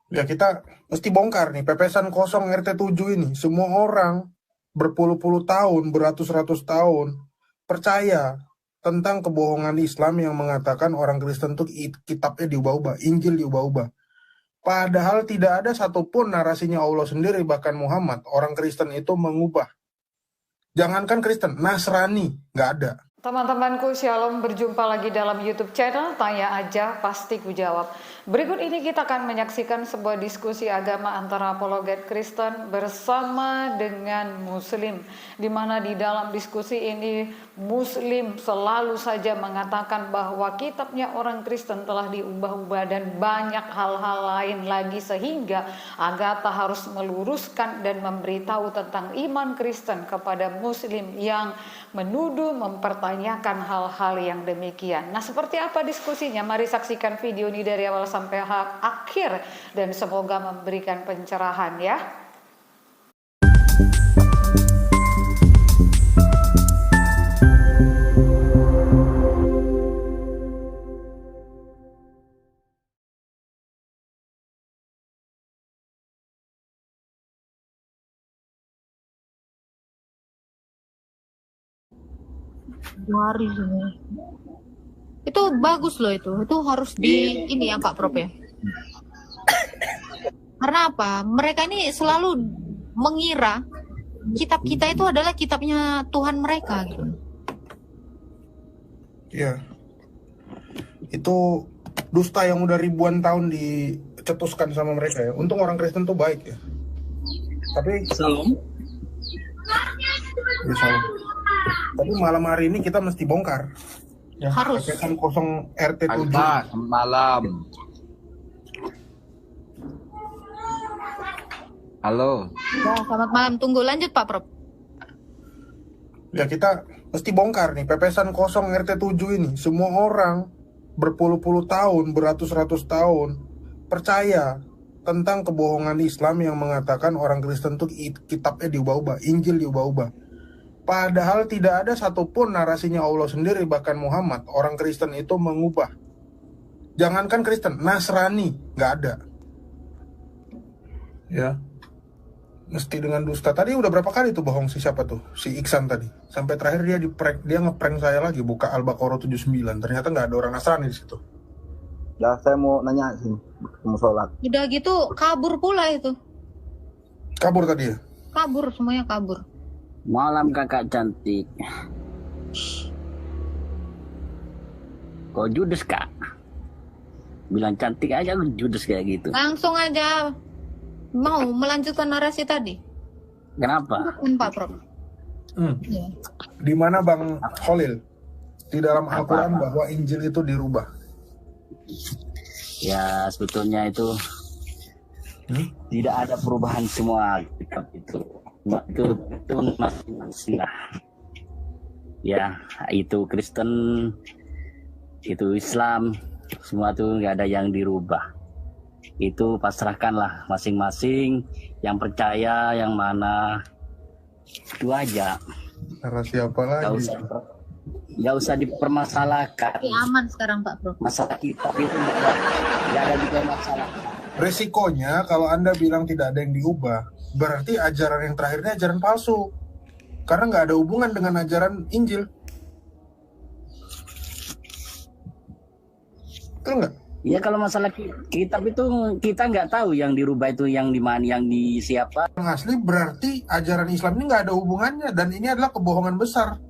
Ya kita mesti bongkar nih pepesan kosong RT 7 ini. Semua orang berpuluh-puluh tahun, beratus-ratus tahun percaya tentang kebohongan Islam yang mengatakan orang Kristen tuh kitabnya diubah-ubah, Injil diubah-ubah. Padahal tidak ada satupun narasinya Allah sendiri, bahkan Muhammad, orang Kristen itu mengubah. Jangankan Kristen, Nasrani, nggak ada. Teman-temanku, Shalom, berjumpa lagi dalam YouTube channel Tanya Aja Pasti Ku Jawab. Berikut ini kita akan menyaksikan sebuah diskusi agama antara apologet Kristen bersama dengan Muslim, di mana di dalam diskusi ini Muslim selalu saja mengatakan bahwa kitabnya orang Kristen telah diubah-ubah dan banyak hal-hal lain lagi, sehingga Agatha harus meluruskan dan memberitahu tentang iman Kristen kepada Muslim yang menuduh, mempertanyakan hal-hal yang demikian. Nah, seperti apa diskusinya? Mari saksikan video ini dari awal sampai akhir dan semoga memberikan pencerahan ya. Hari itu bagus loh, itu harus di ini ya Pak Prof ya. Karena apa? Mereka ini selalu mengira kitab kita itu adalah kitabnya Tuhan mereka gitu. Ya, itu dusta yang udah ribuan tahun dicetuskan sama mereka ya. Untung orang Kristen tuh baik ya. Tapi Salam. Ya, salam. Tapi malam hari ini kita mesti bongkar. Ya, Harus. pepesan kosong RT 7. Malam. Halo. Ya, selamat malam. Tunggu lanjut Pak Prof. Ya kita mesti bongkar nih pepesan kosong RT 7 ini. Semua orang berpuluh-puluh tahun, beratus-ratus tahun percaya tentang kebohongan Islam yang mengatakan orang Kristen tuh kitabnya diubah-ubah, Injil diubah-ubah. Padahal tidak ada satupun narasinya Allah sendiri, bahkan Muhammad, orang Kristen itu mengubah. Jangankan Kristen, Nasrani, nggak ada. Ya, mesti dengan dusta. Tadi udah berapa kali tuh bohong si siapa tuh? Si Iksan tadi. Sampai terakhir dia ngeprank saya lagi, buka Al-Baqarah 79. Ternyata nggak ada orang Nasrani di situ. Ya, saya mau nanya sih, mau sholat. Udah gitu kabur pula itu. Kabur tadi ya? Kabur, semuanya kabur. Malam kakak cantik. Kok judes kak? Bilang cantik aja lu judes kayak gitu. Langsung aja mau melanjutkan narasi tadi. Kenapa? Bukan Pak Prof. Ya. Di mana Bang Khalil? Di dalam Al-Quran Apa-apa? bahwa Injil itu dirubah. Ya sebetulnya itu tidak ada perubahan semua kitab itu. Itu masing-masing lah. Ya itu Kristen, itu Islam, semua tuh nggak ada yang dirubah. Itu pasrahkanlah masing-masing, yang percaya yang mana, itu aja. Narasi apa lagi? Nggak usah dipermasalahkan. Tapi aman sekarang Pak Prof. Masalah kitab itu nggak ada juga masalah. Resikonya kalau Anda bilang tidak ada yang diubah, berarti ajaran yang terakhirnya ajaran palsu. Karena nggak ada hubungan dengan ajaran Injil. Betul nggak? Ya kalau masalah kitab itu kita nggak tahu yang dirubah itu yang di mana, yang di siapa. Yang asli berarti ajaran Islam ini nggak ada hubungannya. Dan ini adalah kebohongan besar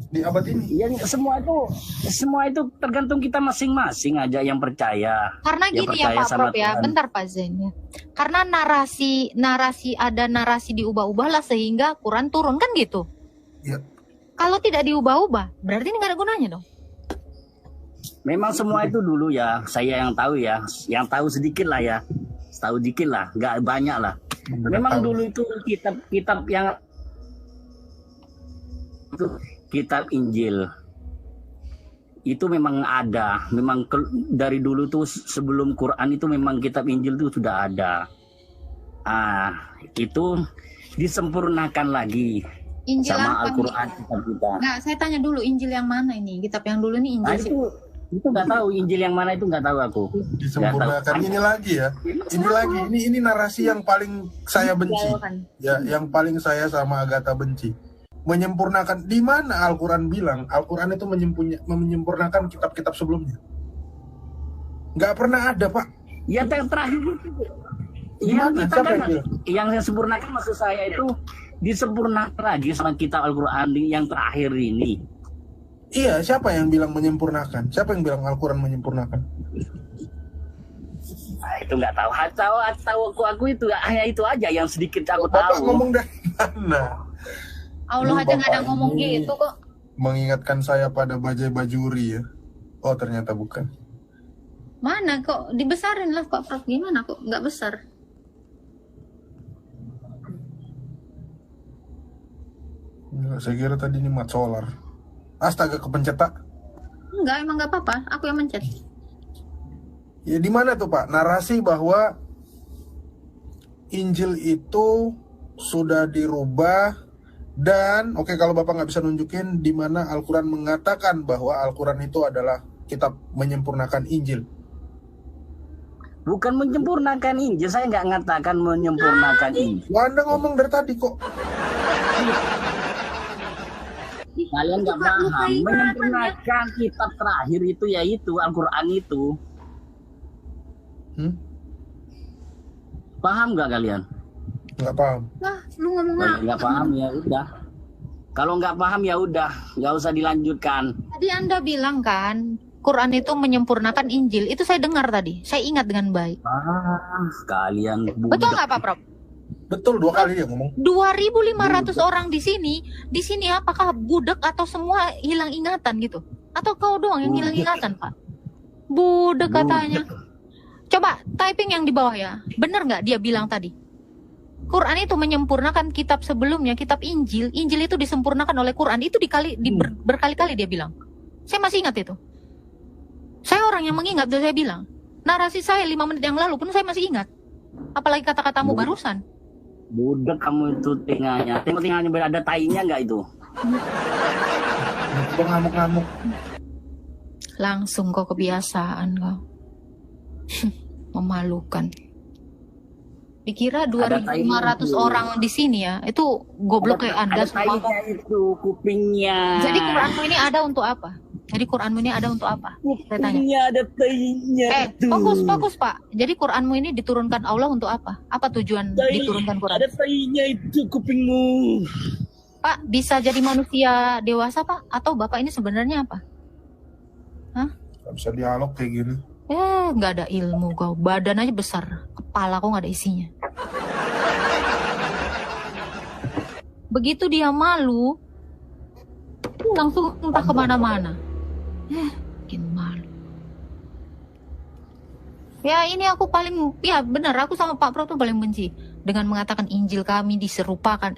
di abad ini. Ya semua itu tergantung kita masing-masing aja yang percaya. Karena Yang gini ya percaya Pak sama Prof ya, Tuhan. bentar Pak Zain ya. Karena narasi diubah-ubah lah sehingga Quran turun kan gitu. Ya. Kalau tidak diubah-ubah, berarti ini nggak ada gunanya dong. Memang semua itu dulu ya, saya yang tahu ya, yang tahu sedikit lah ya, tahu dikit lah, nggak banyak lah. Memang dulu itu kitab yang itu kitab Injil itu memang ada, memang dari dulu tuh sebelum Quran itu memang kitab Injil itu sudah ada. Itu disempurnakan lagi Injil sama apa Al-Quran nih? kitab kita. Nggak, saya tanya dulu Injil yang mana ini? Kitab yang dulu nih Injil. Nah, Itu nggak tahu Injil yang mana, itu nggak tahu aku. Disempurnakan. Ini lagi ya. Ini lagi. Ini narasi yang paling saya benci. Ya, yang paling saya sama Agatha benci. Menyempurnakan. Di mana Al-Quran bilang Al-Quran itu menyempurnakan kitab-kitab sebelumnya? Nggak pernah ada, Pak. Ya yang terakhir itu. Gimana? Kita Siapa kan, yang bilang? yang sempurnakan maksud saya itu disempurnakan lagi sama kitab Al-Quran yang terakhir ini. Iya, siapa yang bilang menyempurnakan? Siapa yang bilang Al-Quran menyempurnakan? Nah, itu nggak tahu. Tahu aku itu hanya itu aja yang sedikit aku Bapak tahu. ngomong dari mana? Allah Ini aja nggak ada Bapak ngomong ini gitu kok. mengingatkan saya pada Bajai Bajuri ya. Oh, ternyata bukan. Mana kok dibesarin lah Pak Prof, gimana kok nggak besar? Enggak, saya kira tadi ini mat solar. Astaga, kepencet, Pak. Enggak, emang nggak apa-apa, aku yang mencet. Ya di mana tuh, Pak? Narasi bahwa Injil itu sudah dirubah dan oke, kalau Bapak nggak bisa nunjukin di mana Al-Quran mengatakan bahwa Al-Quran itu adalah kitab menyempurnakan Injil. Bukan menyempurnakan Injil, saya nggak mengatakan menyempurnakan Injil. Wah, Anda ngomong dari tadi kok. Kalian nggak paham. Menyempurnakan kitab terakhir itu yaitu Al-Quran itu. Paham nggak kalian? Nggak paham. Wah, lu ngomong Kalau apa? nggak paham ya udah. Kalau nggak paham ya udah, nggak usah dilanjutkan. Tadi Anda bilang kan, Quran itu menyempurnakan Injil. Itu saya dengar tadi. Saya ingat dengan baik. Kalian Betul nggak Pak Prof? Betul, 2 kali dia ngomong. 2.500 orang di sini. Di sini apakah budak atau semua hilang ingatan gitu? Atau kau doang yang hilang ingatan, Pak? Budak katanya. Coba typing yang di bawah ya. Bener nggak dia bilang tadi? Quran itu menyempurnakan kitab sebelumnya, kitab Injil. Injil itu disempurnakan oleh Quran. Itu berkali-kali dia bilang. Saya masih ingat itu. Saya orang yang mengingat, saya bilang. Narasi saya 5 menit yang lalu pun saya masih ingat. Apalagi kata-katamu barusan. Budak kamu itu tengahnya. Tengok-tengahnya ada tainya nggak itu? Dia ngamuk-ngamuk. Langsung kau kebiasaan kau. Memalukan. Dikira 2.500 orang di sini ya. Itu goblok kayak Anda ada semua. tainya itu, kupingnya. Jadi Quranmu ini ada untuk apa? Jadi Quranmu ini ada untuk apa? Saya tanya. Kupingnya ada tainya itu. Fokus Pak. Jadi Quranmu ini diturunkan Allah untuk apa? Apa tujuan diturunkan Quran? Ada tainya itu kupingmu. Pak, bisa jadi manusia dewasa Pak? Atau Bapak ini sebenarnya apa? Hah? Gak bisa dialog kayak gini. Nggak ada ilmu kau. Badan aja besar. Kepala kau nggak ada isinya. Begitu dia malu, langsung entah kemana-mana. Bikin malu. Ya ini aku paling, ya benar, aku sama Pak Pro tuh paling benci dengan mengatakan Injil kami diserupakan,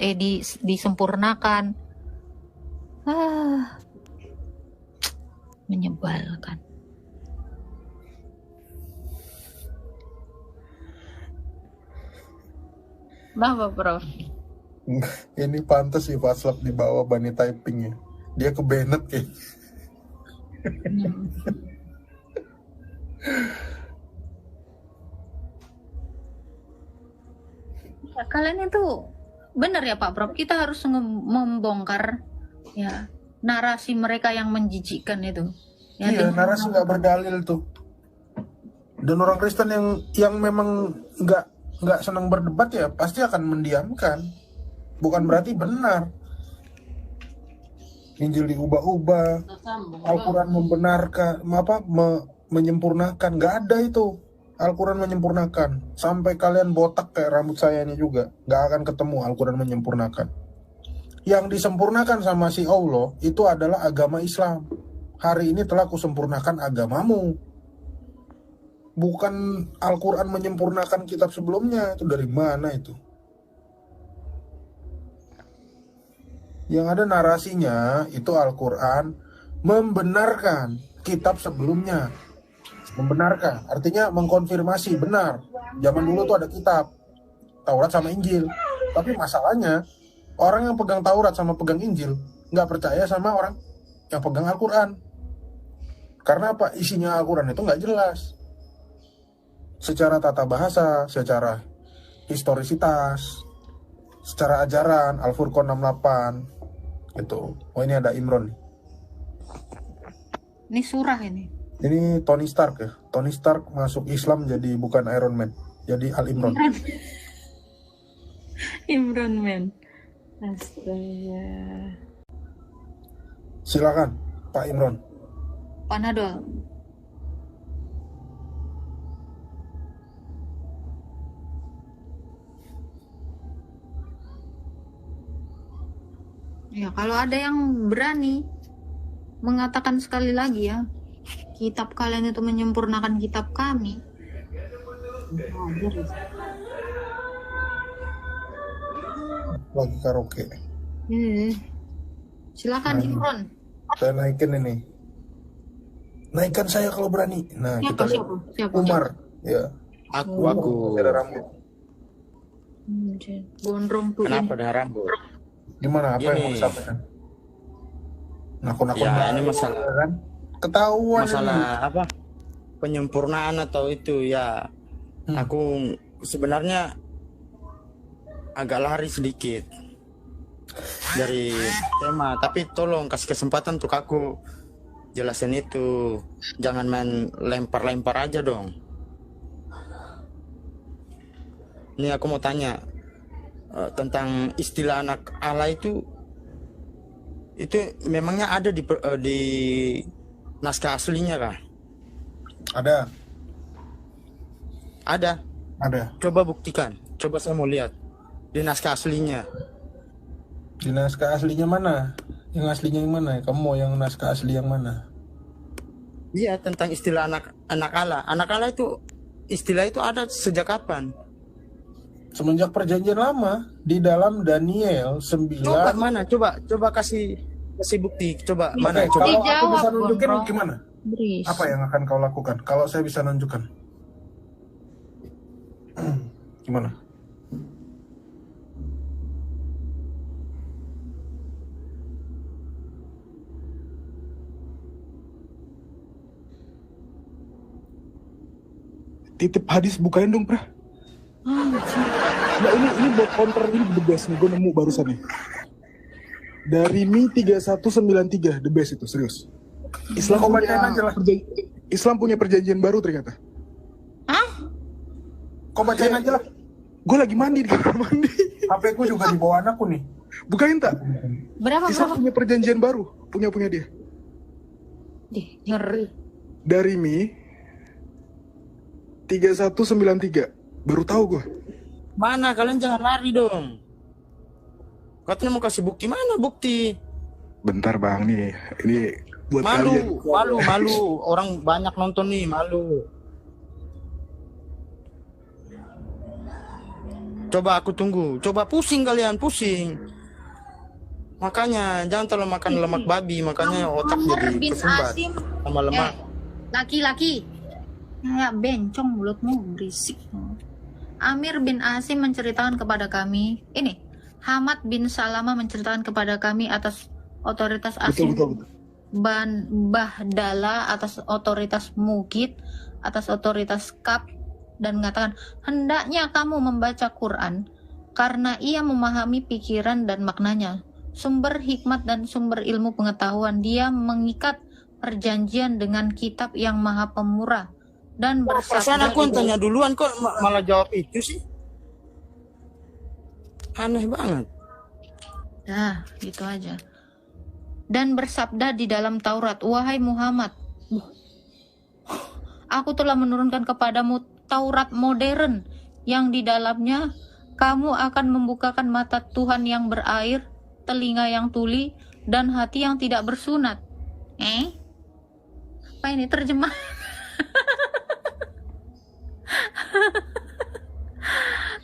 disempurnakan. Menyebalkan. Kenapa Prof? Ini pantas sih Faslab di bawah Bani Typing ya. Dia ke Bennett kayak. Kalian itu benar ya Pak Prof, kita harus membongkar ya narasi mereka yang menjijikkan itu. Ya, Iya, narasi nggak berdalil tuh. Dan orang Kristen yang memang nggak senang berdebat ya pasti akan mendiamkan. Bukan berarti benar. Injil diubah-ubah, Al-Quran membenarkan, menyempurnakan, nggak ada itu. Al-Quran menyempurnakan. Sampai kalian botak kayak rambut saya ini juga, nggak akan ketemu Al-Quran menyempurnakan. Yang disempurnakan sama si Allah itu adalah agama Islam. Hari ini telah kusempurnakan agamamu. Bukan Al-Quran menyempurnakan kitab sebelumnya. Itu dari mana itu? Yang ada narasinya itu Al-Quran membenarkan kitab sebelumnya. Membenarkan, artinya mengkonfirmasi benar. Zaman dulu tuh ada kitab Taurat sama Injil. Tapi masalahnya orang yang pegang Taurat sama pegang Injil nggak percaya sama orang yang pegang Al-Quran. Karena apa? Isinya Al-Quran itu nggak jelas. Secara tata bahasa, secara historisitas, secara ajaran, Al-Furqan 68 gitu. Oh ini ada Imron. Ini surah ini. Ini Tony Stark ya. Tony Stark masuk Islam jadi bukan Iron Man, jadi Al Imron. Imran Man. Astaga. Silakan Pak Imron. Panadol. Ya, kalau ada yang berani mengatakan sekali lagi ya, kitab kalian itu menyempurnakan kitab kami. Lagi karaoke. Silakan Imron. Saya naikin ini. Naikkan saya kalau berani. Nah, kita lihat. Siapa? Umar. Ya. Aku. Masih ada rambut. Gondrong tuh Kenapa ini. ada rambut? Gimana? Apa yang mau Gini. disampaikan? Nakut-nakut Ya, banget, ini masalah kan? Ketahuan masalah apa? Penyempurnaan atau itu ya. Aku sebenarnya agak lari sedikit dari tema, tapi tolong kasih kesempatan untuk aku jelasin itu. Jangan main lempar-lempar aja dong. Ini aku mau tanya tentang istilah anak Allah itu memangnya ada di naskah aslinya kah? Ada. Ada. Ada. Coba buktikan. Coba saya mau lihat di naskah aslinya. Di naskah aslinya mana? Yang aslinya yang mana? Kamu mau yang naskah asli yang mana? Iya, tentang istilah anak Allah. Anak Allah itu istilah itu ada sejak kapan? Semenjak perjanjian lama di dalam Daniel 9. Coba mana? Coba kasih bukti. Coba mana? Oke, Coba. kalau aku Dijawab, bisa nunjukin Gondrong. gimana? Bris. Apa yang akan kau lakukan? Kalau saya bisa nunjukkan. Gimana? Titip hadis bukain dong, Pra. Nah, ini buat counter, ini the best nih, gue nemu barusan nih. Dari Mi 3193, the best itu, serius. Islam Kau punya, bacain aja lah. Islam punya perjanjian baru ternyata. Kau bacain aja lah. Gue lagi mandi di kamar mandi. HP ku juga di bawah anakku nih. Bukain tak? Berapa? Islam punya perjanjian baru, punya dia. Dih, ngeri. Dari Mi 3193, baru tahu gue. Mana? Kalian jangan lari dong. Katanya mau kasih bukti. Mana bukti? Bentar bang nih, ini buat kalian. Malu. Orang banyak nonton nih, malu. Coba aku tunggu. Coba pusing kalian, pusing. Makanya jangan terlalu makan lemak babi, makanya otak Amr jadi bin kesumbat Asim. sama lemak. Laki-laki. Ya, bencong mulutmu berisik. Amir bin Asim menceritakan kepada kami. Ini, Hamad bin Salama menceritakan kepada kami atas otoritas Asim. Betul. Bahdala atas otoritas Mukit, atas otoritas Kap, dan mengatakan, hendaknya kamu membaca Quran karena ia memahami pikiran dan maknanya, sumber hikmat dan sumber ilmu pengetahuan. Dia mengikat perjanjian dengan kitab yang maha pemurah dan Perasaan aku yang tanya duluan kok malah jawab itu sih. Aneh banget. Nah, gitu aja. Dan bersabda di dalam Taurat, wahai Muhammad, aku telah menurunkan kepadamu Taurat modern yang di dalamnya kamu akan membukakan mata Tuhan yang berair, telinga yang tuli, dan hati yang tidak bersunat. Apa ini terjemah?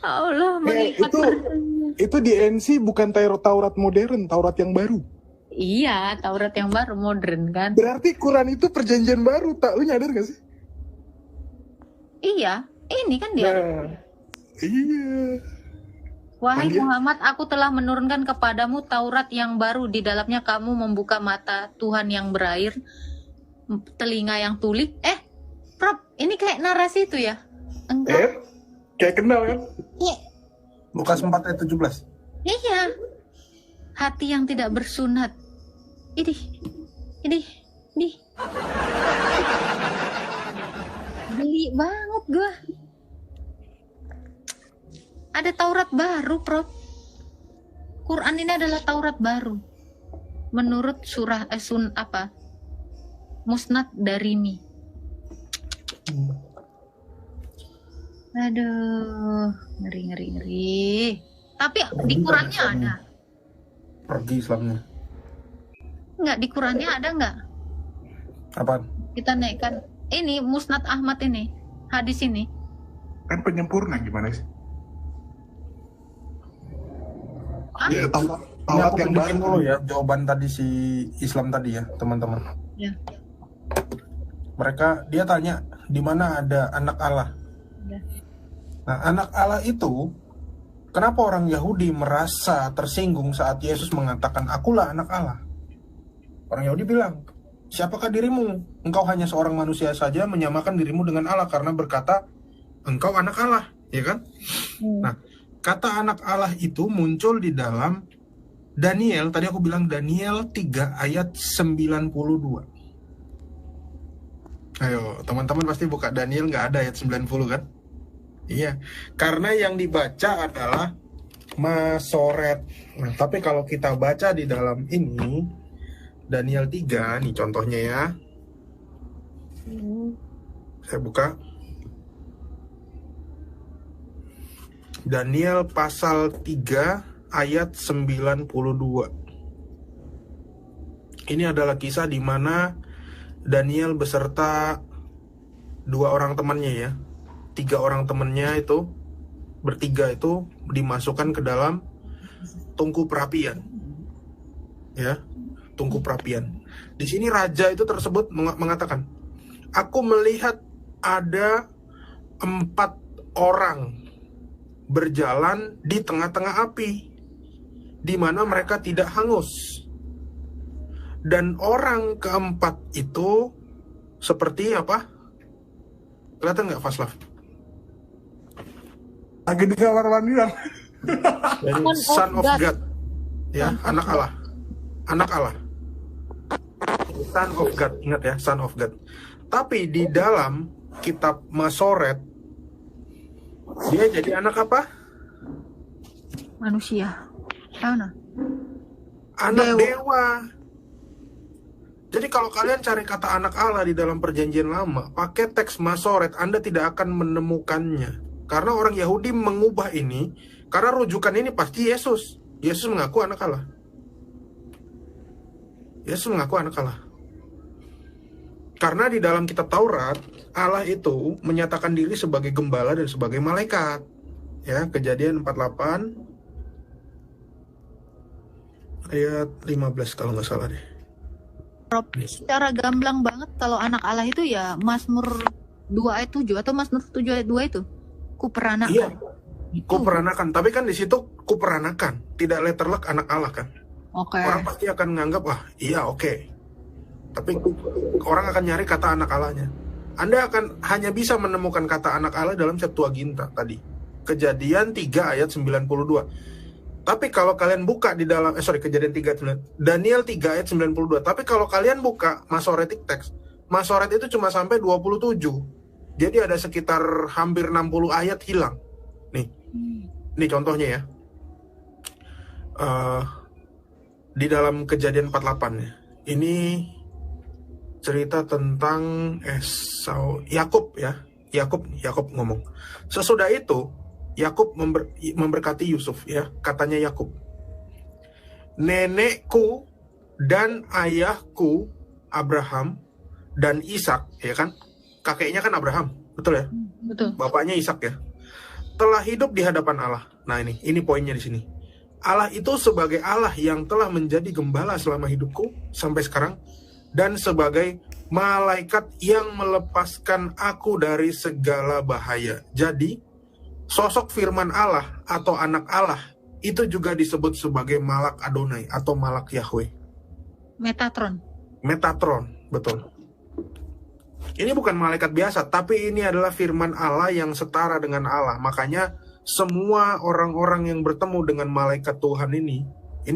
Allah melihat. Itu di NC bukan Taurat modern, Taurat yang baru. Iya, Taurat yang baru modern kan? Berarti Quran itu perjanjian baru, tak? Lu nyadar gak sih? Iya, ini kan dia. Nah, iya. Wahai Muhammad, aku telah menurunkan kepadamu Taurat yang baru, di dalamnya kamu membuka mata Tuhan yang berair, telinga yang tuli. Prof, ini kayak narasi itu ya. Engkau Kayak kenal kan? Iya. Lukas 4 ayat 17. Iya. Hati yang tidak bersunat. Ini. Geli banget gua. Ada Taurat baru, Prof. Quran ini adalah Taurat baru. Menurut surah Musnad Darimi. Aduh, ngeri. Tapi di Qurannya ada. Pergi Islamnya. Enggak, di Qurannya ada enggak? Apaan? Kita naikkan ini Musnad Ahmad ini, hadis ini. Kan penyempurna gimana sih? Ya, Taurat yang bikin dulu ya jawaban tadi si Islam tadi ya teman-teman. Ya. Dia tanya di mana ada anak Allah. Ya. Nah, anak Allah itu kenapa orang Yahudi merasa tersinggung saat Yesus mengatakan akulah anak Allah? Orang Yahudi bilang, siapakah dirimu? Engkau hanya seorang manusia saja menyamakan dirimu dengan Allah karena berkata engkau anak Allah, ya kan? Nah, kata anak Allah itu muncul di dalam Daniel, tadi aku bilang Daniel 3 ayat 92. Ayo, teman-teman pasti buka Daniel, nggak ada ayat 90 kan? Iya, karena yang dibaca adalah Masoret. Nah, tapi kalau kita baca di dalam ini, Daniel 3, nih contohnya ya. Saya buka. Daniel pasal 3 ayat 92. Ini adalah kisah di mana Daniel beserta 2 orang temannya ya. 3 orang temannya itu, bertiga itu dimasukkan ke dalam tungku perapian. Ya, tungku perapian. Di sini raja itu tersebut mengatakan, aku melihat ada 4 orang berjalan di tengah-tengah api, di mana mereka tidak hangus. Dan orang keempat itu seperti apa? Kelihatan nggak, Faslav? Lagi di kamar mandian. Dari Son of God. Ya, anak Allah. Anak Allah. Son of God, ingat ya, Son of God. Tapi di dalam kitab Masoret, dia jadi anak apa? Manusia. Mana? Anak dewa. Jadi kalau kalian cari kata anak Allah di dalam perjanjian lama, pakai teks Masoret, Anda tidak akan menemukannya. Karena orang Yahudi mengubah ini, karena rujukan ini pasti Yesus. Yesus mengaku anak Allah. Yesus mengaku anak Allah. Karena di dalam kitab Taurat, Allah itu menyatakan diri sebagai gembala dan sebagai malaikat. Ya, Kejadian 48 ayat 15 kalau nggak salah deh. Rob, secara gamblang banget kalau anak Allah itu ya Mazmur 2 ayat 7 atau Mazmur 7 ayat 2 itu. Kuperanakan. Iya. Kuperanakan, tapi kan di situ kuperanakan, tidak letterlek anak Allah kan. Oke. Orang pasti akan menganggap, wah iya oke. Tapi orang akan nyari kata anak Allahnya. Anda akan hanya bisa menemukan kata anak Allah dalam Septuaginta tadi. Kejadian 3 ayat 92. Tapi kalau kalian buka di dalam, Kejadian 3, Daniel 3 ayat 92. Tapi kalau kalian buka Masoretic text, Masoret itu cuma sampai 27. Jadi ada sekitar hampir 60 ayat hilang. Nih contohnya ya. Di dalam Kejadian 48 ya. Ini cerita tentang Yakub ya. Yakub ngomong. Sesudah itu Yakub memberkati Yusuf ya, katanya Yakub, nenekku dan ayahku Abraham dan Ishak, ya kan, kakeknya kan Abraham, betul ya, Betul. bapaknya Ishak ya, telah hidup di hadapan Allah. Nah ini poinnya di sini. Allah itu sebagai Allah yang telah menjadi gembala selama hidupku sampai sekarang, dan sebagai malaikat yang melepaskan aku dari segala bahaya. Jadi sosok firman Allah atau anak Allah itu juga disebut sebagai Malak Adonai atau Malak Yahweh. Metatron. Metatron, betul. Ini bukan malaikat biasa, tapi ini adalah firman Allah yang setara dengan Allah. Makanya semua orang-orang yang bertemu dengan malaikat Tuhan ini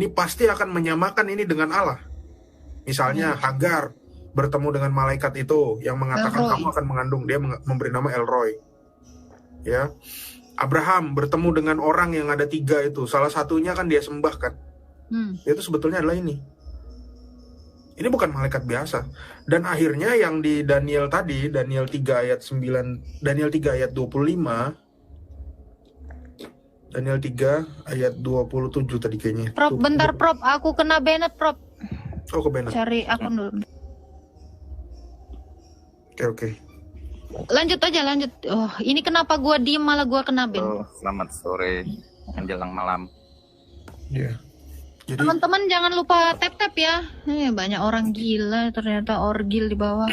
pasti akan menyamakan ini dengan Allah. Misalnya Hagar bertemu dengan malaikat itu yang mengatakan Elroy. kamu akan mengandung, dia memberi nama Elroy. Ya, Abraham bertemu dengan orang yang ada 3 itu, salah satunya kan dia sembah kan. Itu sebetulnya adalah ini. Ini bukan malaikat biasa. Dan akhirnya yang di Daniel tadi, Daniel 3 ayat 9, Daniel 3 ayat 25, Daniel 3 ayat 27 tadi kayaknya. Prop, bentar Prop, aku kena banned Prop. Oh, ke Bennett. Cari akun dulu. Oke. Lanjut aja, lanjut. Oh, ini kenapa gua diem malah gua kena ban? Halo, selamat sore menjelang malam. Iya. Jadi Teman-teman jangan lupa tap-tap ya. Banyak orang gila ternyata orgil di bawah.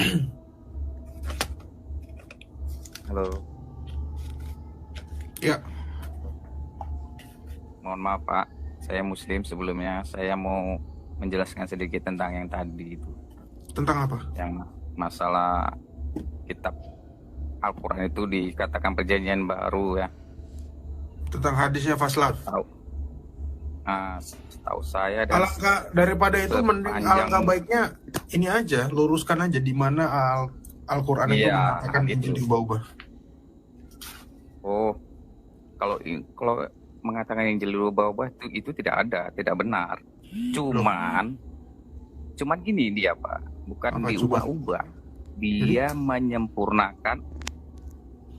Halo, ya, mohon maaf Pak, saya Muslim sebelumnya. Saya mau menjelaskan sedikit tentang yang tadi itu, tentang apa? yang masalah kitab Al-Quran itu dikatakan perjanjian baru ya. Tentang hadisnya Faslat. Nah, setahu saya dan Alangkah daripada itu mending sepanjang- alangkah baiknya ini aja, luruskan aja di mana Al-Quran itu Iya, mengatakan gitu. Injil diubah-ubah. Oh, kalau mengatakan Injil diubah-ubah itu tidak ada, tidak benar. Cuman gini dia Pak, bukan Apa diubah-ubah. Dia menyempurnakan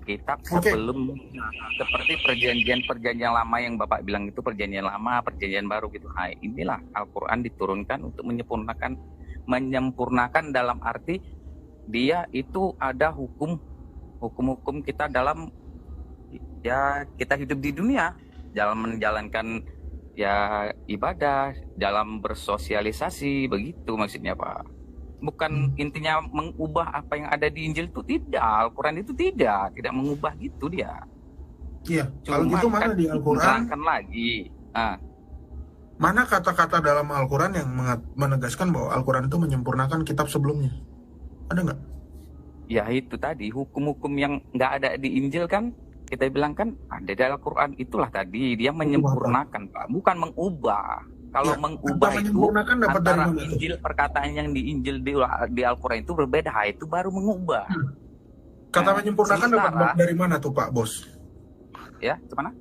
kitab Oke. sebelum, seperti perjanjian lama yang Bapak bilang itu perjanjian lama, perjanjian baru gitu. Nah, inilah Al-Quran diturunkan untuk menyempurnakan dalam arti dia itu ada hukum-hukum kita dalam ya kita hidup di dunia, dalam menjalankan ya ibadah, dalam bersosialisasi, begitu maksudnya Pak. Bukan intinya mengubah apa yang ada di Injil itu, tidak. Al-Quran itu tidak mengubah gitu dia. Iya, kalau Cuma gitu mana kan di Al-Quran? diterangkan lagi. Mana kata-kata dalam Al-Quran yang menegaskan bahwa Al-Quran itu menyempurnakan kitab sebelumnya? Ada nggak? Ya itu tadi, hukum-hukum yang nggak ada di Injil kan, kita bilang kan ada di Al-Quran. Itulah tadi, dia menyempurnakan Pak, bukan mengubah. Kalau Ya, mengubah kata itu menyempurnakan dapat dari antara mana tuh? Injil, perkataan yang di Injil di Al-Quran itu berbeda, itu baru mengubah. Kata Nah, menyempurnakan dapat sementara- dari mana tuh Pak Bos? Ya, gimana?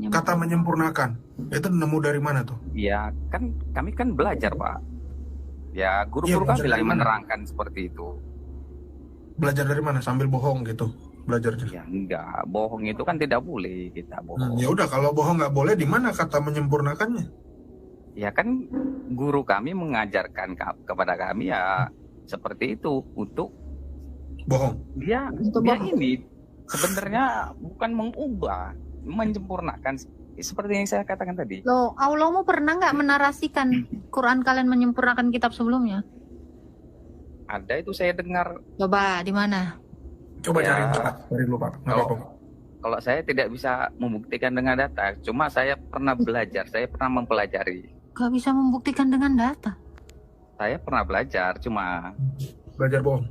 Kata menyempurnakan itu nemu dari mana tuh? Ya kan kami kan belajar Pak. Ya guru-guru Iya, belajar kami lah dari yang mana? menerangkan seperti itu. Belajar dari mana? Sambil bohong gitu belajarnya? Ya enggak, bohong itu kan tidak boleh kita bohong. Ya udah, kalau bohong nggak boleh, di mana kata menyempurnakannya? Ya kan guru kami mengajarkan kepada kami ya seperti itu untuk Bohong. dia ini sebenarnya bukan mengubah, menyempurnakan seperti yang saya katakan tadi. Loh, Allahmu pernah nggak menarasikan Quran kalian menyempurnakan kitab sebelumnya? Ada itu saya dengar. Coba di mana? Coba Ya, cari dulu Pak. Nggak kalau- apa-apa. Kalau saya tidak bisa membuktikan dengan data, cuma saya pernah belajar, saya pernah mempelajari. Gak bisa membuktikan dengan data. Saya pernah belajar, cuma Belajar bohong.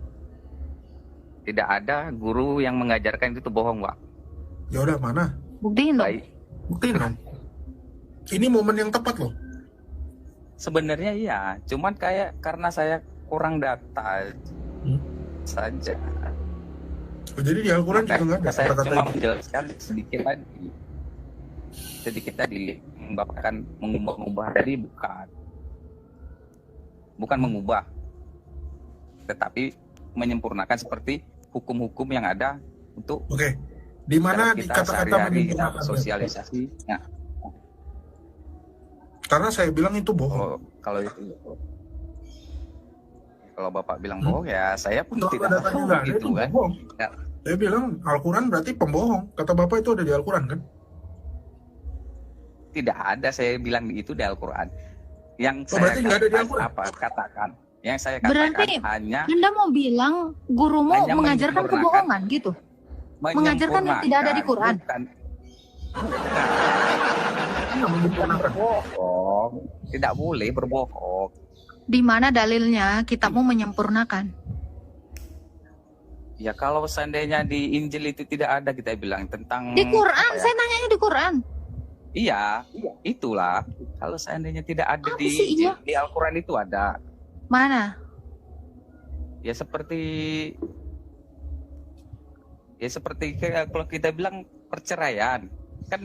tidak ada guru yang mengajarkan itu bohong, Pak. Ya udah, mana? Buktiin dong. Baik. Buktiin dong. Ini momen yang tepat loh. Sebenarnya iya, cuman kayak karena saya kurang data saja. Oh, jadi di Al-Quran juga nggak ada Saya kata-kata cuma itu. menjelaskan sedikit tadi membapakan mengubah tadi bukan mengubah, tetapi menyempurnakan seperti hukum-hukum yang ada untuk Oke. Di mana dalam di kita kata-kata sehari-hari kita menyempurnakan? bersosialisasi. Nah, Karena saya bilang itu bohong. kalau Bapak bilang bohong ya saya pun Kalau tidak datanya tahu nggak ada, gitu itu kan. bohong. Ya. Saya bilang Al-Quran berarti pembohong. Kata Bapak itu ada di Al-Quran kan? Tidak ada saya bilang itu di Al-Quran. Yang Oh, saya berarti nggak ada di katakan Al-Quran? katakan. Yang saya katakan Berarti hanya Anda mau bilang gurumu Hanya mengajarkan menyempurnakan. kebohongan gitu? Mengajarkan yang tidak ada di Quran. Bukan Iya, menyempurnakan. bohong. Tidak boleh berbohong. Di mana dalilnya kitabmu menyempurnakan? Ya kalau seandainya di Injil itu tidak ada, kita bilang tentang Di Quran, apa ya? saya nanyanya di Quran. Iya, itulah. Kalau seandainya tidak ada Apa sih iya? di Al-Quran itu ada. Mana? Ya seperti kayak kalau kita bilang perceraian. Kan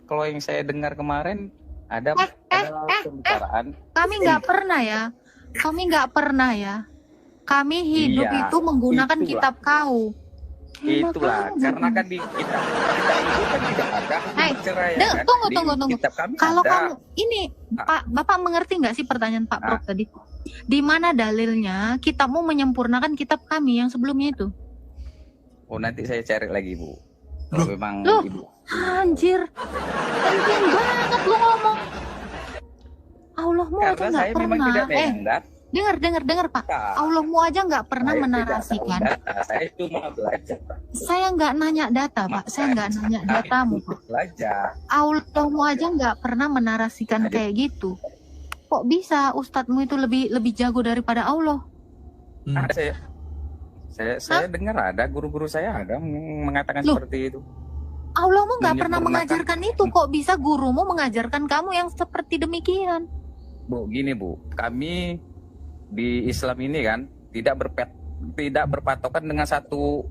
kalau yang saya dengar kemarin ada pembicaraan. Kami nggak pernah ya. Kami nggak pernah ya. Kami hidup Iya, itu menggunakan itulah. kitab kau. Itulah, karena kan di kitab itu kan tidak ada Hai, perceraian. kan? tunggu. Di kitab kami Kalau ada. kamu ini Pak, Bapak mengerti nggak sih pertanyaan Pak Prof tadi? Di mana dalilnya kitabmu menyempurnakan kitab kami yang sebelumnya itu? Oh, nanti saya cari lagi, Bu. Kalau memang Loh, Ibu. anjir, penting banget lu ngomong. Allahmu aja Karena nggak saya memang pernah. tidak pegang data. Dengar Pak. Allahmu aja nggak pernah Saya tidak menarasikan. tahu data, saya cuma belajar. Saya nggak nanya data, Pak. Saya nggak nanya datamu, Pak. Belajar. Allahmu aja nggak pernah menarasikan kayak gitu. Kok bisa ustadzmu itu lebih jago daripada Allah? Saya dengar ada guru-guru saya ada mengatakan Loh. seperti itu. Allahmu nggak pernah Menyempurnakan. mengajarkan itu. Kok bisa gurumu mengajarkan kamu yang seperti demikian? Bu, gini Bu, kami di Islam ini kan tidak berpatokan dengan satu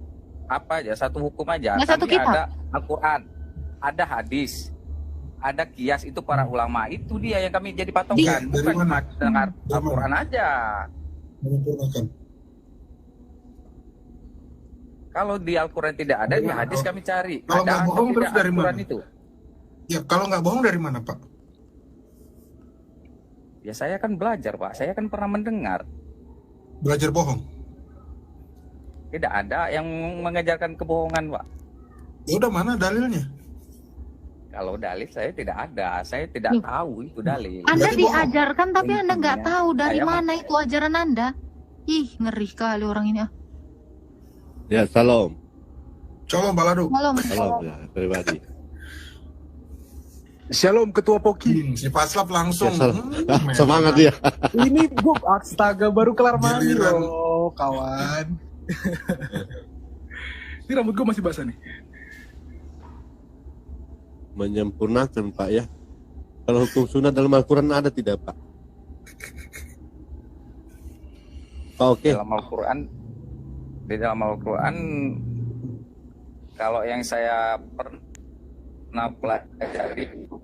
hukum aja. Nggak satu Kami kitab. ada Al-Quran, ada hadis, ada kias, itu para ulama, itu dia yang kami jadi patokan, Dari bukan mana? dengar Dari Al-Quran aja. Menyempurnakan. Kalau di Al-Quran tidak ada, di hadis kami cari. Kalau Ada nggak atau bohong, tidak terus dari Al-Quran mana? itu? Ya, kalau nggak bohong dari mana, Pak? Ya saya kan belajar Pak, saya kan pernah mendengar. Belajar bohong. Tidak ada yang mengajarkan kebohongan Pak. Ya udah, mana dalilnya? Kalau dalil saya tidak ada, saya tidak Loh. tahu itu dalil. Anda Berarti bohong. diajarkan tapi Anda nggak Intinya, tahu dari saya mana itu ajaran Anda. Ih, ngeri kali orang ini. Ya, salam. Shalom, Pak Ladu. Malam. Salam ya, pribadi. Shalom Ketua Poki. Si Paslap langsung. Ya, salam. Semangat ya. Ini gue astaga baru kelar mandi Giliran. loh, kawan. Ini rambut gue masih basah nih. Menyempurnakan Pak ya. Kalau hukum sunat dalam Al-Quran ada tidak Pak? Pak oke. Di dalam Al-Quran, kalau yang saya pernah pelajari itu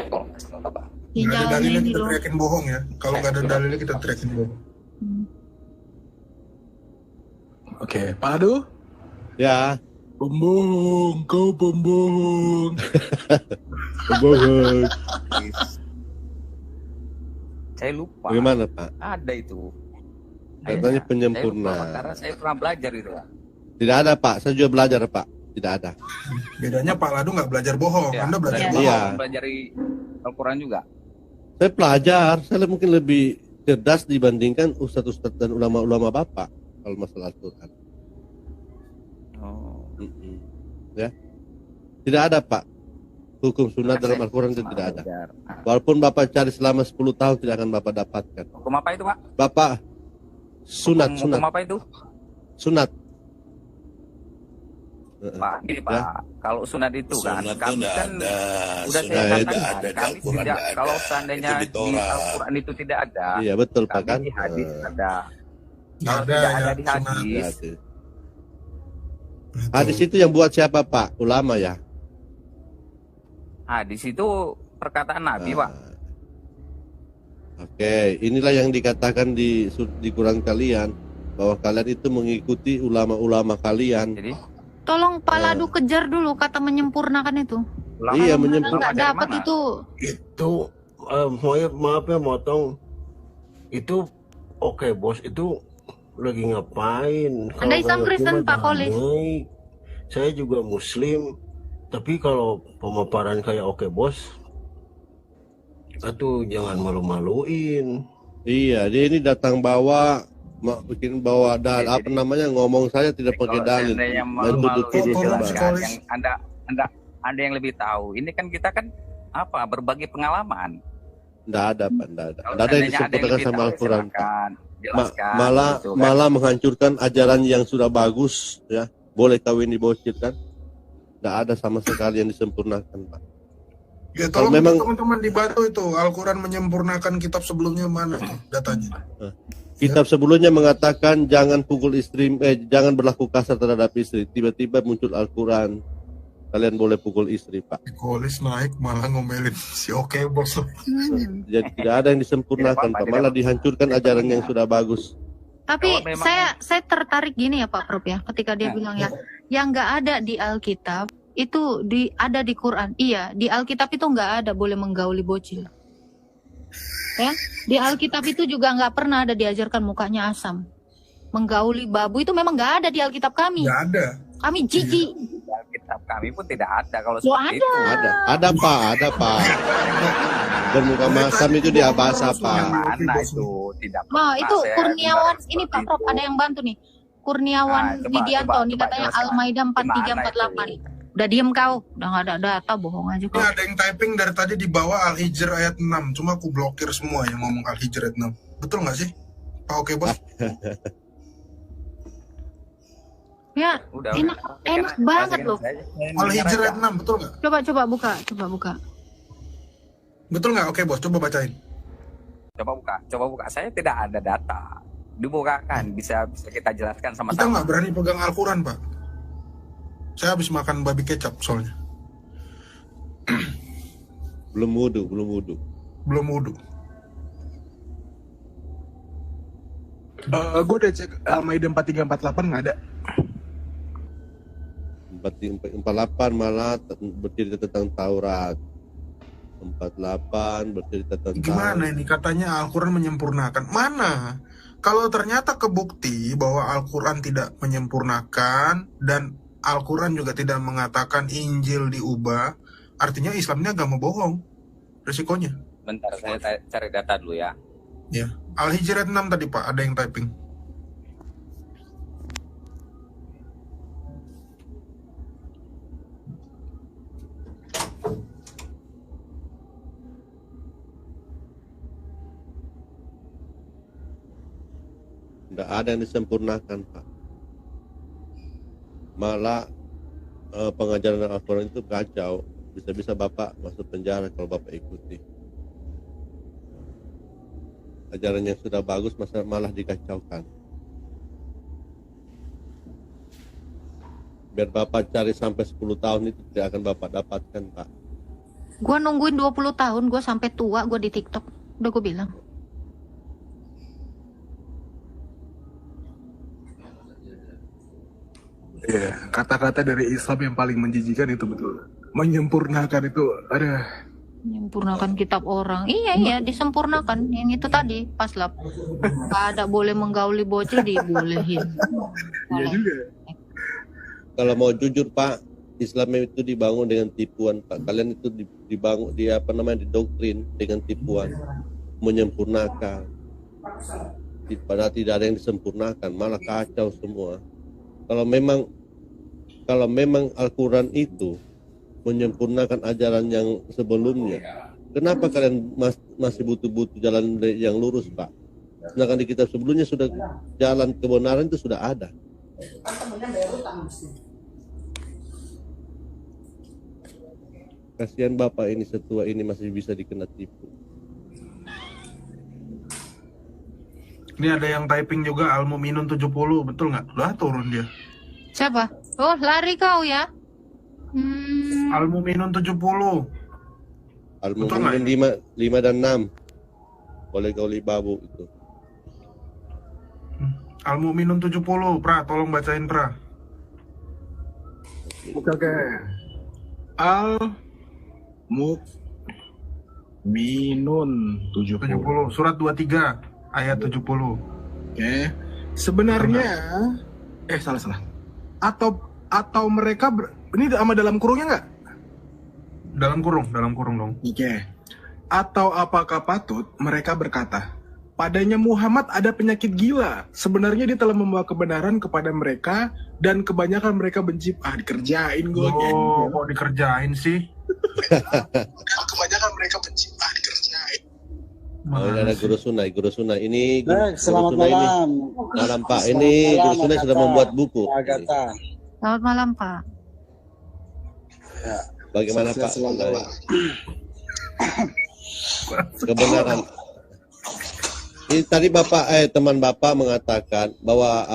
kalau nggak salah, Pak. Nggak ada Sinyalnya dalilnya ini kita loh. teriakin bohong ya. Kalau nggak ada dalilnya kita teriakin bohong. Oke, Pak Ladu. Ya. Pembohong, kau pembohong. Bohong. Saya lupa. Bagaimana Pak? Ada itu. Katanya penyempurna. Saya lupa, Pak, karena saya pernah belajar itu Pak. Tidak ada Pak, saya juga belajar Pak. Tidak ada. Bedanya Pak Ladu nggak belajar bohong. Ya, Anda belajar Iya. bohong. Iya. Pelajari Al-Quran juga. Saya pelajar, saya mungkin lebih cerdas dibandingkan ustadz-ustadz dan ulama-ulama Bapak kalau masalah Al-Quran. Oh. Ya. Tidak ada Pak. Hukum sunat dalam Al-Quran itu tidak ada. Walaupun Bapak cari selama 10 tahun tidak akan Bapak dapatkan. Hukum apa itu Pak? Bapak sunat, Hukum apa itu? sunat. Pak, gini Pak, Ya. kalau sunat itu kan, Sunat kami itu kan ada. udah Sunat saya itu katakan, ada di kami Al-Quran, tidak, nggak ada. kalau seandainya Itu di di Torah. Al-Quran itu tidak ada, Iya betul Pak kami kan. di hadis ada. Nggak Kalau ada tidak ya. ada di Sunat. hadis, Hadis itu yang buat siapa Pak? Ulama ya. hadis itu perkataan Nabi Pak. Oke, inilah yang dikatakan di Quran kalian bahwa kalian itu mengikuti ulama-ulama kalian. Jadi, Tolong Pak Ladu kejar dulu kata menyempurnakan itu. ulama Iya, ulama menyempurnakan. Nggak dari dapat mana? itu. Itu maaf ya motong. Itu oke bos, itu lagi ngapain? Kalau Anda Islam nggak Kristen, mah Pak Kolis? damai. Saya juga Muslim, tapi kalau pemaparan kayak oke bos, itu jangan malu-maluin. Iya, dia ini datang bikin bawa Jadi- apa namanya ngomong saya tidak pakai Kalau dalil. seandainya Main malu-malu tuduh-tuduh itu Tolong, Pak. jelaskan. Kolis. Yang Anda yang lebih tahu. Ini kan kita kan berbagi pengalaman. Nggak ada Pak, nggak ada. Kalau Nggak ada yang seandainya ada yang disempurnakan lebih sama tahu, Al-Quran Pak. silakan jelaskan malah gitu kan. malah menghancurkan ajaran yang sudah bagus ya. Boleh kawin di bocil kan? Nggak ada sama sekali yang disempurnakan, Pak. Ya Kalau tolong memang teman-teman dibantu itu Al-Quran menyempurnakan kitab sebelumnya mana tuh datanya? kitab sebelumnya mengatakan jangan pukul istri, jangan berlaku kasar terhadap istri. Tiba-tiba muncul Al-Quran, kalian boleh pukul istri, Pak. Kolis naik malah ngomelin si oke bos. Jadi tidak ada yang disempurnakan, Pak. Malah dihancurkan ajaran yang sudah bagus. Tapi Kalau memang- saya tertarik gini ya Pak Prof ya, ketika dia bilang ya, yang nggak ada di Alkitab itu ada di Quran. Iya, di Alkitab itu nggak ada boleh menggauli bocil. Ya, di Alkitab itu juga nggak pernah ada diajarkan mukanya asam. Menggauli babu itu memang nggak ada di Alkitab kami. Nggak ada. Kami jijik. Kitab kami pun tidak ada kalau Loh, seperti ada. itu. Ada Pak. Bermuka masam itu dia bahasa, Pak. Mana itu tidak Nah, pernah itu saya Kurniawan dengar ini Pak seperti Prof itu. ada yang bantu nih. Kurniawan Nah, coba, Widianto coba, nih coba katanya jelaskan. Al-Maidah 43-48. Udah diem kau, udah nggak ada data, bohong aja Ini kau. ada yang typing dari tadi di bawah Al-Hijr ayat 6. Cuma aku blokir semua yang ngomong Al-Hijr ayat 6. Betul nggak sih? Pak oke bos? Ya, Udah, enak banget loh. Al-Hijr ayat 6 betul nggak? Coba buka. Betul nggak? Oke bos, coba bacain. Coba buka. Saya tidak ada data. Dibukakan, bisa kita jelaskan Kita sama-sama. nggak berani pegang Al-Quran Pak. Saya habis makan babi kecap soalnya. Belum wudu. Belum wudhu. Gue udah cek Al-Maidah 43-48 nggak ada. 48 malah bercerita tentang Taurat. 48 bercerita tentang Gimana ini katanya Al-Quran menyempurnakan? Mana? Kalau ternyata kebukti bahwa Al-Quran tidak menyempurnakan dan Al-Quran juga tidak mengatakan Injil diubah, artinya Islam ini agama bohong. Resikonya. Bentar, saya cari data dulu ya. Ya. Al-Hijr ayat 6 tadi Pak, ada yang typing. Tidak ada yang disempurnakan, Pak. Malah pengajaran Al-Quran itu kacau. Bisa-bisa Bapak masuk penjara kalau Bapak ikuti. Ajaran yang sudah bagus malah dikacaukan. Biar Bapak cari sampai 10 tahun itu tidak akan Bapak dapatkan, Pak. Gua nungguin 20 tahun, gua sampai tua gua di TikTok. Udah gua bilang. Iya, kata-kata dari Islam yang paling menjijikan itu betul. Menyempurnakan itu ada. Menyempurnakan kitab orang. Iya, disempurnakan. Yang itu tadi, paslap. Gak ada boleh menggauli bocil, dibolehin. Iya juga. Kalau mau jujur, Pak, Islam itu dibangun dengan tipuan, Pak. Kalian itu dibangun didoktrin dengan tipuan, menyempurnakan. Padahal tidak ada yang disempurnakan, malah kacau semua. Kalau memang Al-Quran itu menyempurnakan ajaran yang sebelumnya, kenapa kalian masih butuh jalan yang lurus, Pak? Sedangkan di kitab sebelumnya sudah jalan kebenaran itu sudah ada. Kasihan Bapak ini setua ini masih bisa dikena tipu. Ini ada yang typing juga Al-Mu'minun 70, betul nggak? Lah turun dia. Siapa? Oh, lari kau ya? Al-Mu'minun 70. Al-Mu'minun 5 dan 6. Boleh gauli babu itu. Al-Mu'minun 70, Pra, tolong bacain Pra. Oke. Al-Mu'minun 70. Surat 23 ayat 70. Oke. Sebenarnya salah. Atau mereka ini sama dalam kurungnya nggak? Dalam kurung dong. Oke. Atau apakah patut mereka berkata, padanya Muhammad ada penyakit gila. Sebenarnya dia telah membawa kebenaran kepada mereka dan kebanyakan mereka benci. Dikerjain gue. Oh, kok dikerjain sih? Kebanyakan mereka benci. Dikerjain. Oh, ini ada Guru Sunai. Guru Sunai ini Baik, Guru selamat Sunai ini malam. malam Pak. Selamat Ini Guru malam, Sunai sudah Agatha. membuat buku. Agatha. Selamat malam, Pak. Ya, Bagaimana sehat Pak? selalu, Pak. Kebenaran. Ini tadi teman Bapak mengatakan bahwa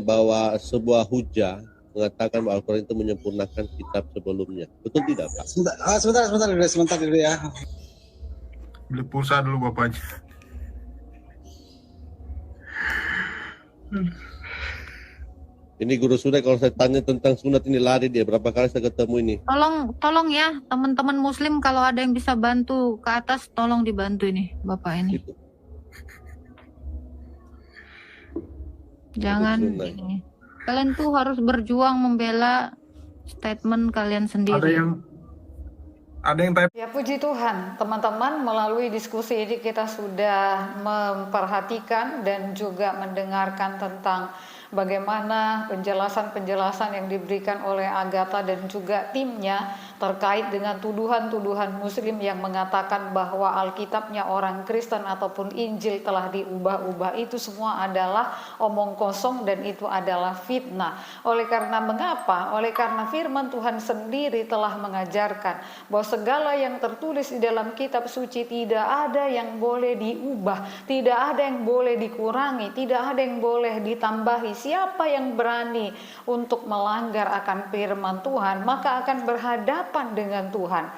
bahwa sebuah hujah mengatakan bahwa Al-Quran itu menyempurnakan kitab sebelumnya. Betul tidak, Pak? Sebentar dulu ya. Beli pulsa dulu bapaknya. Ini Guru Sunai, kalau saya tanya tentang sunat ini lari dia. Berapa kali saya ketemu ini? Tolong ya teman-teman muslim, kalau ada yang bisa bantu ke atas tolong dibantu ini Bapak ini. Gitu. Jangan Guru Sunai. ini. Kalian tuh harus berjuang membela statement kalian sendiri. Ada yang type. Ya puji Tuhan, teman-teman, melalui diskusi ini kita sudah memperhatikan dan juga mendengarkan tentang bagaimana penjelasan-penjelasan yang diberikan oleh Agatha dan juga timnya terkait dengan tuduhan-tuduhan muslim yang mengatakan bahwa Alkitabnya orang Kristen ataupun Injil telah diubah-ubah. Itu semua adalah omong kosong dan itu adalah fitnah. Oleh karena mengapa? Oleh karena firman Tuhan sendiri telah mengajarkan bahwa segala yang tertulis di dalam kitab suci tidak ada yang boleh diubah, tidak ada yang boleh dikurangi, tidak ada yang boleh ditambahi. Siapa yang berani untuk melanggar akan firman Tuhan, maka akan berhadapan dengan Tuhan.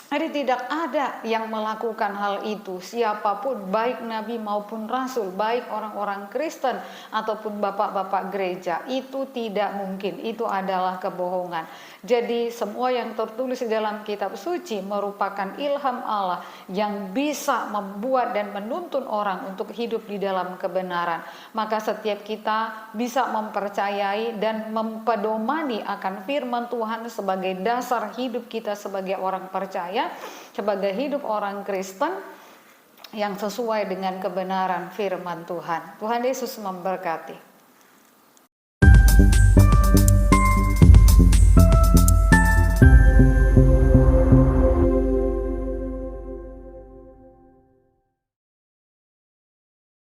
Jadi tidak ada yang melakukan hal itu, siapapun, baik nabi maupun rasul, baik orang-orang Kristen ataupun bapak-bapak gereja, itu tidak mungkin, itu adalah kebohongan. Jadi semua yang tertulis di dalam kitab suci merupakan ilham Allah yang bisa membuat dan menuntun orang untuk hidup di dalam kebenaran. Maka setiap kita bisa mempercayai dan mempedomani akan firman Tuhan sebagai dasar hidup kita sebagai orang percaya, sebagai hidup orang Kristen yang sesuai dengan kebenaran firman Tuhan. Tuhan Yesus memberkati.